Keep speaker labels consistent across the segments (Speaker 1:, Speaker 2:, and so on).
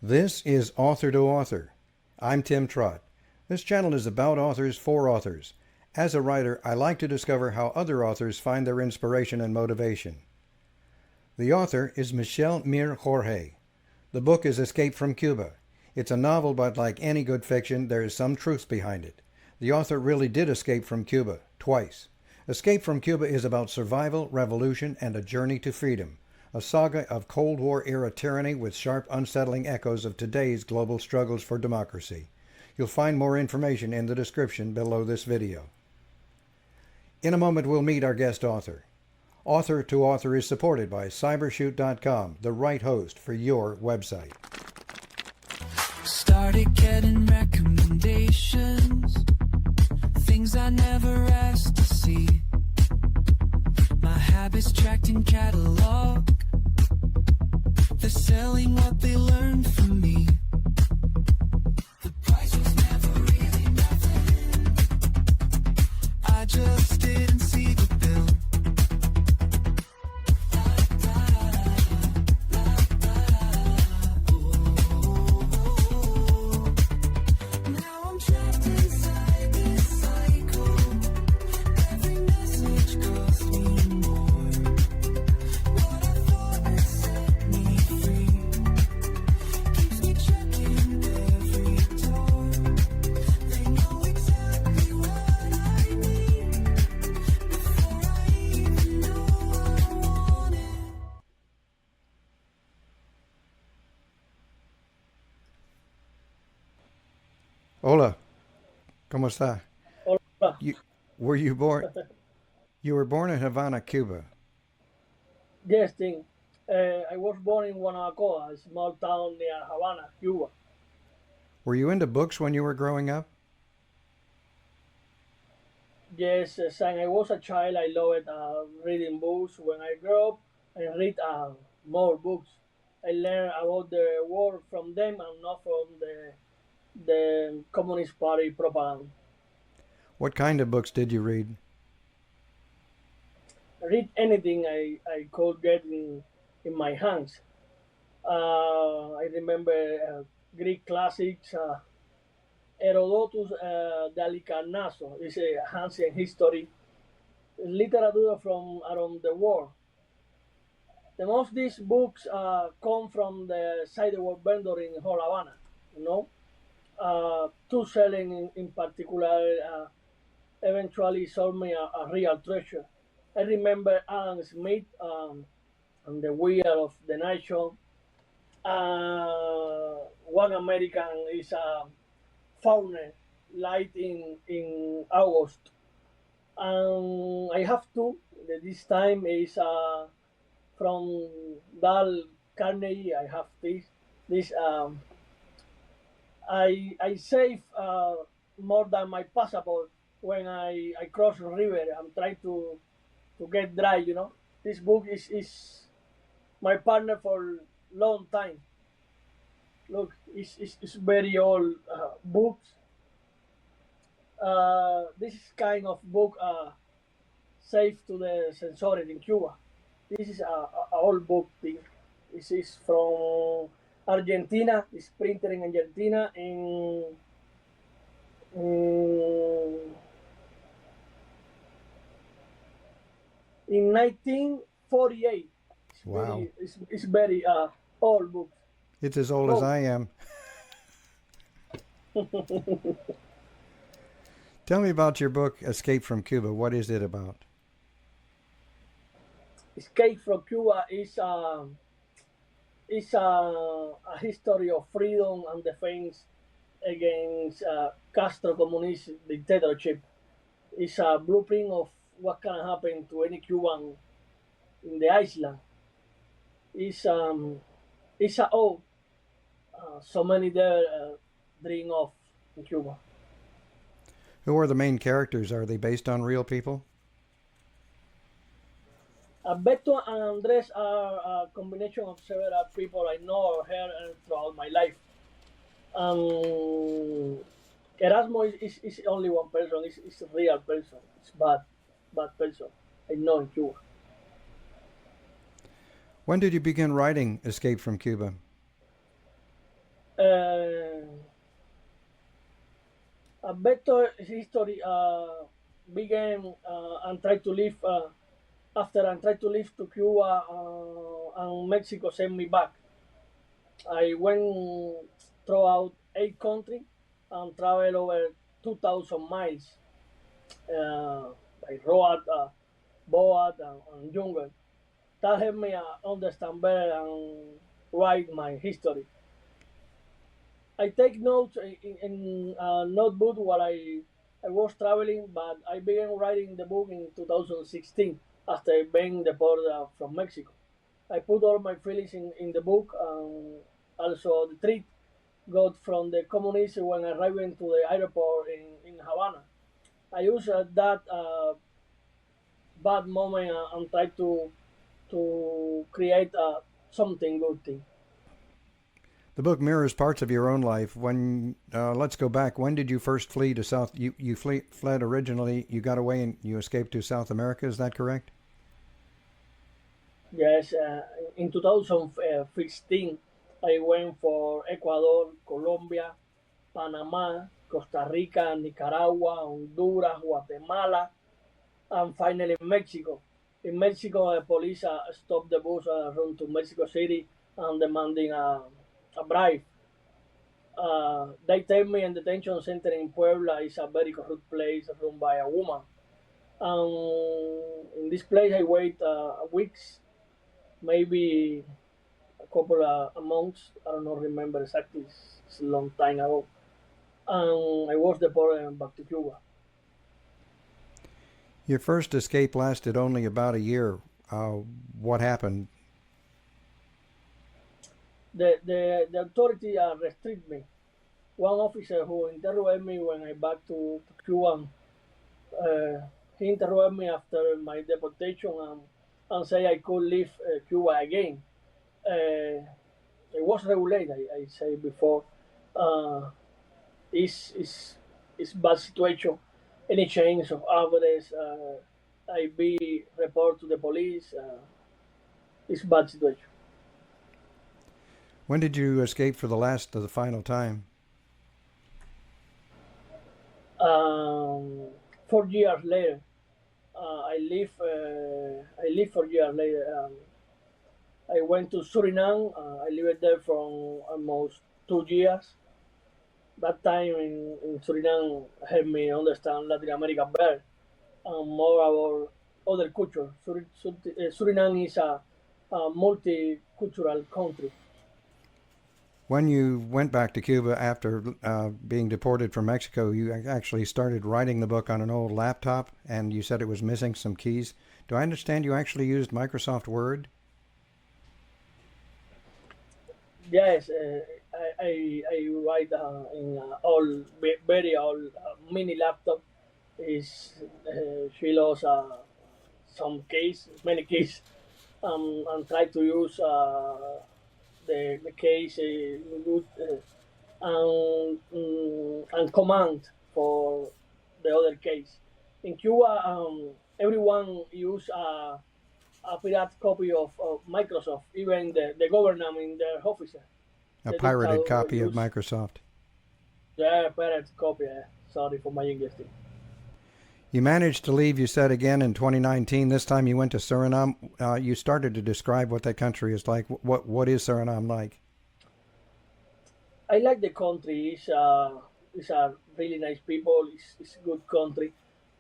Speaker 1: This is Author to Author. I'm Tim Trott. This channel is about authors for authors. As a writer, I like to discover how other authors find their inspiration and motivation. The author is Michel Mir Jorge. The book is Escape from Cuba. It's a novel, but like any good fiction, there is some truth behind it. The author really did escape from Cuba, twice. Escape from Cuba is about survival, revolution, and a journey to freedom. A saga of Cold War-era tyranny with sharp, unsettling echoes of today's global struggles for democracy. You'll find more information in the description below this video. In a moment, we'll meet our guest author. Author to Author is supported by Cybershoot.com, the right host for your website.
Speaker 2: Started getting recommendations, things I never asked to see. My habits tracked in catalog, they're selling what they learned from me. The price was never really nothing, I just didn't see the bill. Now I'm trapped inside this cycle, every message costs me more. What I thought would set me free keeps me checking every door. They know exactly what I need before I even know I want it.
Speaker 1: Hola, ¿cómo está?
Speaker 3: Hola.
Speaker 1: Were you born? You were born in Havana, Cuba.
Speaker 3: Yes, Tim. I was born in Guanabacoa, a small town near Havana, Cuba.
Speaker 1: Were you into books when you were growing up?
Speaker 3: Yes, since I was a child, I loved reading books. When I grew up, I read more books. I learned about the world from them and not from the Communist Party propaganda.
Speaker 1: What kind of books did you read?
Speaker 3: Read anything I could get in my hands. I remember Greek classics, Herodotus, the Alicarnasso is a ancient history, literature from around the world. The most these books come from the sidewalk vendor in whole Havana, you know. Two selling in particular eventually sold me a real treasure. I remember Adam Smith and the Wheel of the Nation. One American is found light in August. And I have two. This time is from Dal Carnegie. I have this I save more than my passport when I cross the river. I'm trying to get dry, you know. This book is my partner for long time. Look, it's very old books. This is kind of book safe to the censored in Cuba. This is a old book thing. This is from Argentina. It's printed in Argentina in 1948.
Speaker 1: Wow.
Speaker 3: It's very old book.
Speaker 1: It's as old as I am. Tell me about your book, Escape from Cuba. What is it about?
Speaker 3: Escape from Cuba is a history of freedom and defense against Castro communist dictatorship. It's a blueprint of what can happen to any Cuban in the island. It's a so many there dream of in Cuba.
Speaker 1: Who are the main characters? Are they based on real people?
Speaker 3: Beto and Andres are a combination of several people I know or heard throughout my life. Erasmo is only one person. It's a real person. It's bad person. I know in Cuba.
Speaker 1: When did you begin writing Escape from Cuba?
Speaker 3: Uh, Alberto's history began and tried to live after I tried to leave to Cuba and Mexico sent me back. I went throughout 8 countries and traveled over 2,000 miles by road, boat, and jungle. That helped me understand better and write my history. I take notes in a notebook while I was traveling, but I began writing the book in 2016 after being deported from Mexico. I put all my feelings in the book and also the treat got from the communists when arriving to the airport in Havana. I used that bad moment and tried to create something good thing.
Speaker 1: The book mirrors parts of your own life. When let's go back. When did you first flee to South? You fled originally. You got away and you escaped to South America. Is that correct?
Speaker 3: Yes, in 2015, I went for Ecuador, Colombia, Panama, Costa Rica, Nicaragua, Honduras, Guatemala, and finally Mexico. In Mexico, the police stopped the bus run to Mexico City and demanding a bribe. They tell me in detention center in Puebla is a very corrupt place run by a woman. In this place, I wait weeks, maybe a couple of months. I don't know, remember exactly. It's a long time ago. And I was deported back to Cuba.
Speaker 1: Your first escape lasted only about a year. What happened?
Speaker 3: The authority restrict me. One officer who interrogated me when I back to Cuba, he interrogated me after my deportation and say I could leave Cuba again. It was regulated, I say before. Uh, is bad situation. Any change of address, I be report to the police. It's bad situation.
Speaker 1: When did you escape for the final time?
Speaker 3: 4 years later, I live 4 years later. I went to Suriname. I lived there for almost 2 years. That time in Suriname helped me understand Latin America better and more about other culture. Suriname is a multicultural country.
Speaker 1: When you went back to Cuba after being deported from Mexico, you actually started writing the book on an old laptop, and you said it was missing some keys. Do I understand you actually used Microsoft Word?
Speaker 3: Yes, I write in all very old mini laptop. Is she lost some keys, many keys, and try to use the case good and command for the other case. In Cuba, everyone use a pirate copy of Microsoft, even the government in their offices.
Speaker 1: A
Speaker 3: The
Speaker 1: pirated
Speaker 3: dictator
Speaker 1: copy of
Speaker 3: use
Speaker 1: Microsoft.
Speaker 3: their pirate copy. Sorry for my English thing.
Speaker 1: You managed to leave, you said, again in 2019. This time you went to Suriname. You started to describe what that country is like. What is Suriname like?
Speaker 3: I like the country. It's a really nice people. It's a good country,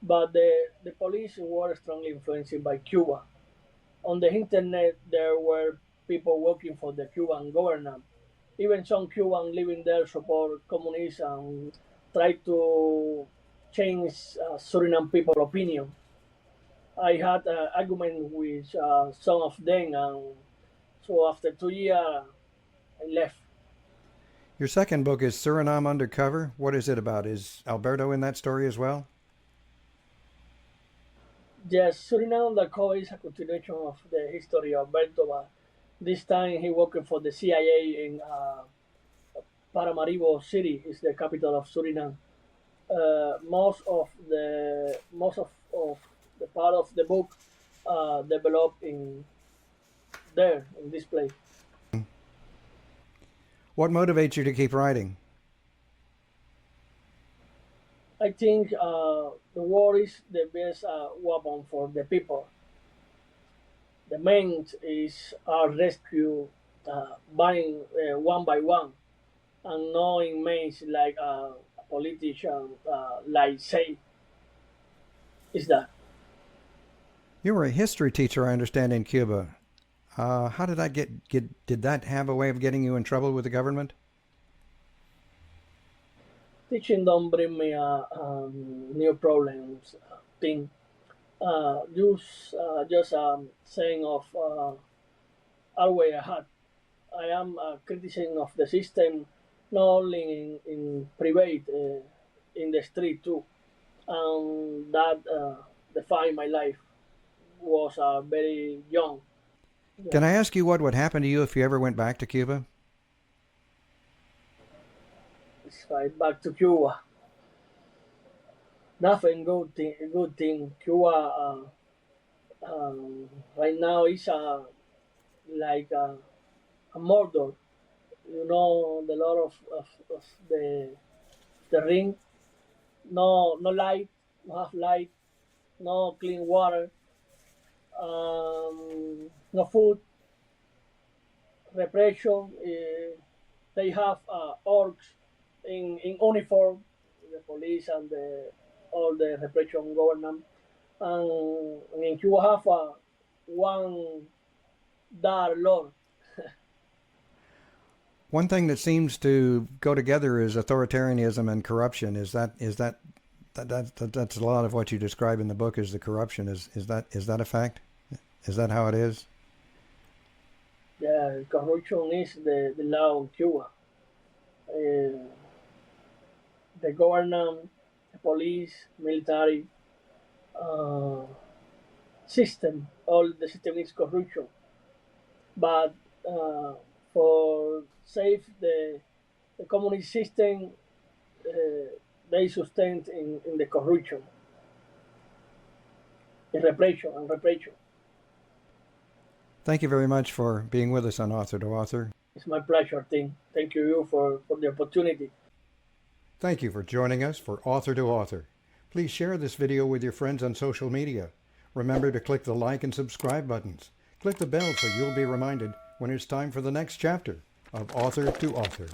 Speaker 3: but the police were strongly influenced by Cuba. On the internet, there were people working for the Cuban government. Even some Cuban living there support communists and try to change Suriname people opinion. I had an argument with some of them, and so after 2 years, I left.
Speaker 1: Your second book is Suriname Undercover. What is it about? Is Alberto in that story as well?
Speaker 3: Yes, Suriname undercover is a continuation of the history of Alberto, but this time he working for the CIA in Paramaribo City, is the capital of Suriname. Most of the part of the book developed in there in this place.
Speaker 1: What motivates you to keep writing?
Speaker 3: I think the war is the best weapon for the people. The main is rescue buying one by one, and knowing means like a politician like say is that.
Speaker 1: You were a history teacher, I understand, in Cuba. How did that did that have a way of getting you in trouble with the government?
Speaker 3: Teaching don't bring me new problems thing. Just saying of always I had. I am criticism of the system, not only in private, in the street too, and that defined my life. Was very young.
Speaker 1: Can I ask you what would happen to you if you ever went back to Cuba?
Speaker 3: It's right back to Cuba. Nothing good thing. Cuba right now is like a murder. You know the lot of the ring. No light. No have light. No clean water. No food, repression. They have orcs in uniform, the police and all the repression government. And in Cuba have one dark lord.
Speaker 1: One thing that seems to go together is authoritarianism and corruption. That's a lot of what you describe in the book is the corruption. Is that a fact? Is that how it is?
Speaker 3: Yeah, corruption is the law in Cuba. The government, the police, military uh, system, all the system is corruption. But for save the communist system, uh, they sustain in the corruption, in repression and repression.
Speaker 1: Thank you very much for being with us on Author to Author.
Speaker 3: It's my pleasure, Tim. Thank you for the opportunity.
Speaker 1: Thank you for joining us for Author to Author. Please share this video with your friends on social media. Remember to click the like and subscribe buttons. Click the bell so you'll be reminded when it's time for the next chapter of Author to Author.